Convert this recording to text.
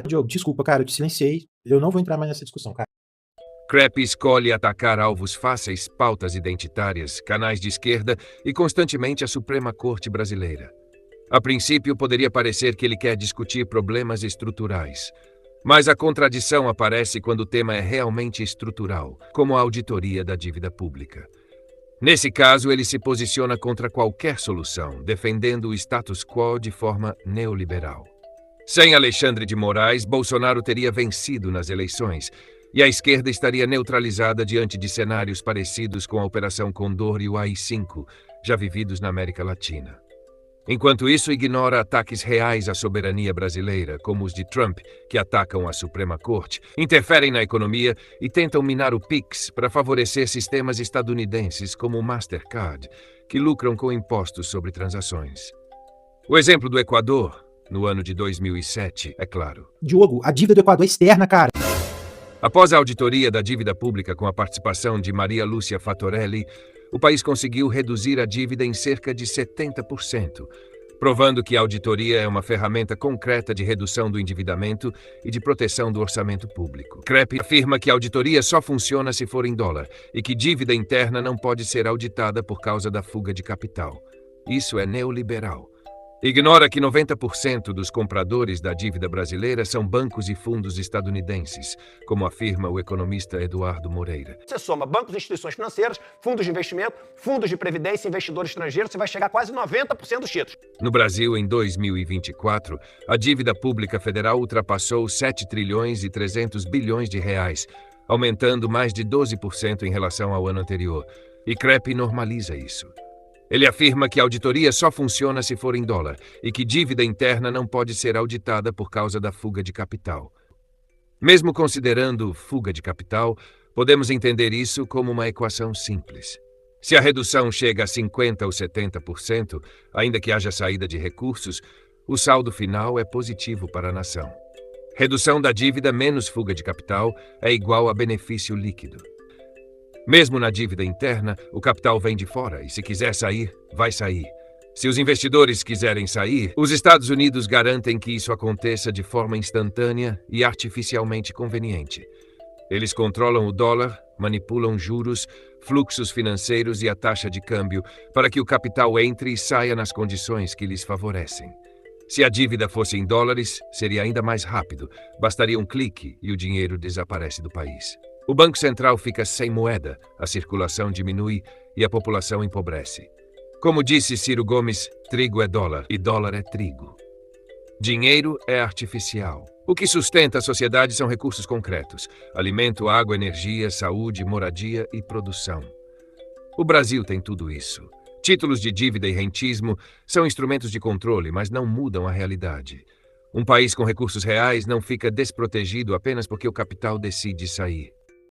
Diogo, desculpa, cara, eu te silenciei. Eu não vou entrar mais nessa discussão, cara. CREP escolhe atacar alvos fáceis, pautas identitárias, canais de esquerda e constantemente a Suprema Corte brasileira. A princípio, poderia parecer que ele quer discutir problemas estruturais. Mas a contradição aparece quando o tema é realmente estrutural, como a auditoria da dívida pública. Nesse caso, ele se posiciona contra qualquer solução, defendendo o status quo de forma neoliberal. Sem Alexandre de Moraes, Bolsonaro teria vencido nas eleições, e a esquerda estaria neutralizada diante de cenários parecidos com a Operação Condor e o AI-5, já vividos na América Latina. Enquanto isso, ignora ataques reais à soberania brasileira, como os de Trump, que atacam a Suprema Corte, interferem na economia e tentam minar o PIX para favorecer sistemas estadunidenses como o Mastercard, que lucram com impostos sobre transações. O exemplo do Equador, no ano de 2007, é claro. Diogo, a dívida do Equador é externa, cara. Após a auditoria da dívida pública com a participação de Maria Lúcia Fattorelli, o país conseguiu reduzir a dívida em cerca de 70%, provando que a auditoria é uma ferramenta concreta de redução do endividamento e de proteção do orçamento público. CREP afirma que a auditoria só funciona se for em dólar e que dívida interna não pode ser auditada por causa da fuga de capital. Isso é neoliberal. Ignora que 90% dos compradores da dívida brasileira são bancos e fundos estadunidenses, como afirma o economista Eduardo Moreira. Você soma bancos e instituições financeiras, fundos de investimento, fundos de previdência e investidores estrangeiros, você vai chegar a quase 90% dos títulos. No Brasil, em 2024, a dívida pública federal ultrapassou 7 trilhões e 300 bilhões de reais, aumentando mais de 12% em relação ao ano anterior. E CREP normaliza isso. Ele afirma que a auditoria só funciona se for em dólar e que dívida interna não pode ser auditada por causa da fuga de capital. Mesmo considerando fuga de capital, podemos entender isso como uma equação simples. Se a redução chega a 50% ou 70%, ainda que haja saída de recursos, o saldo final é positivo para a nação. Redução da dívida menos fuga de capital é igual a benefício líquido. Mesmo na dívida interna, o capital vem de fora e, se quiser sair, vai sair. Se os investidores quiserem sair, os Estados Unidos garantem que isso aconteça de forma instantânea e artificialmente conveniente. Eles controlam o dólar, manipulam juros, fluxos financeiros e a taxa de câmbio para que o capital entre e saia nas condições que lhes favorecem. Se a dívida fosse em dólares, seria ainda mais rápido. Bastaria um clique e o dinheiro desaparece do país. O Banco Central fica sem moeda, a circulação diminui e a população empobrece. Como disse Ciro Gomes, trigo é dólar e dólar é trigo. Dinheiro é artificial. O que sustenta a sociedade são recursos concretos: alimento, água, energia, saúde, moradia e produção. O Brasil tem tudo isso. Títulos de dívida e rentismo são instrumentos de controle, mas não mudam a realidade. Um país com recursos reais não fica desprotegido apenas porque o capital decide sair.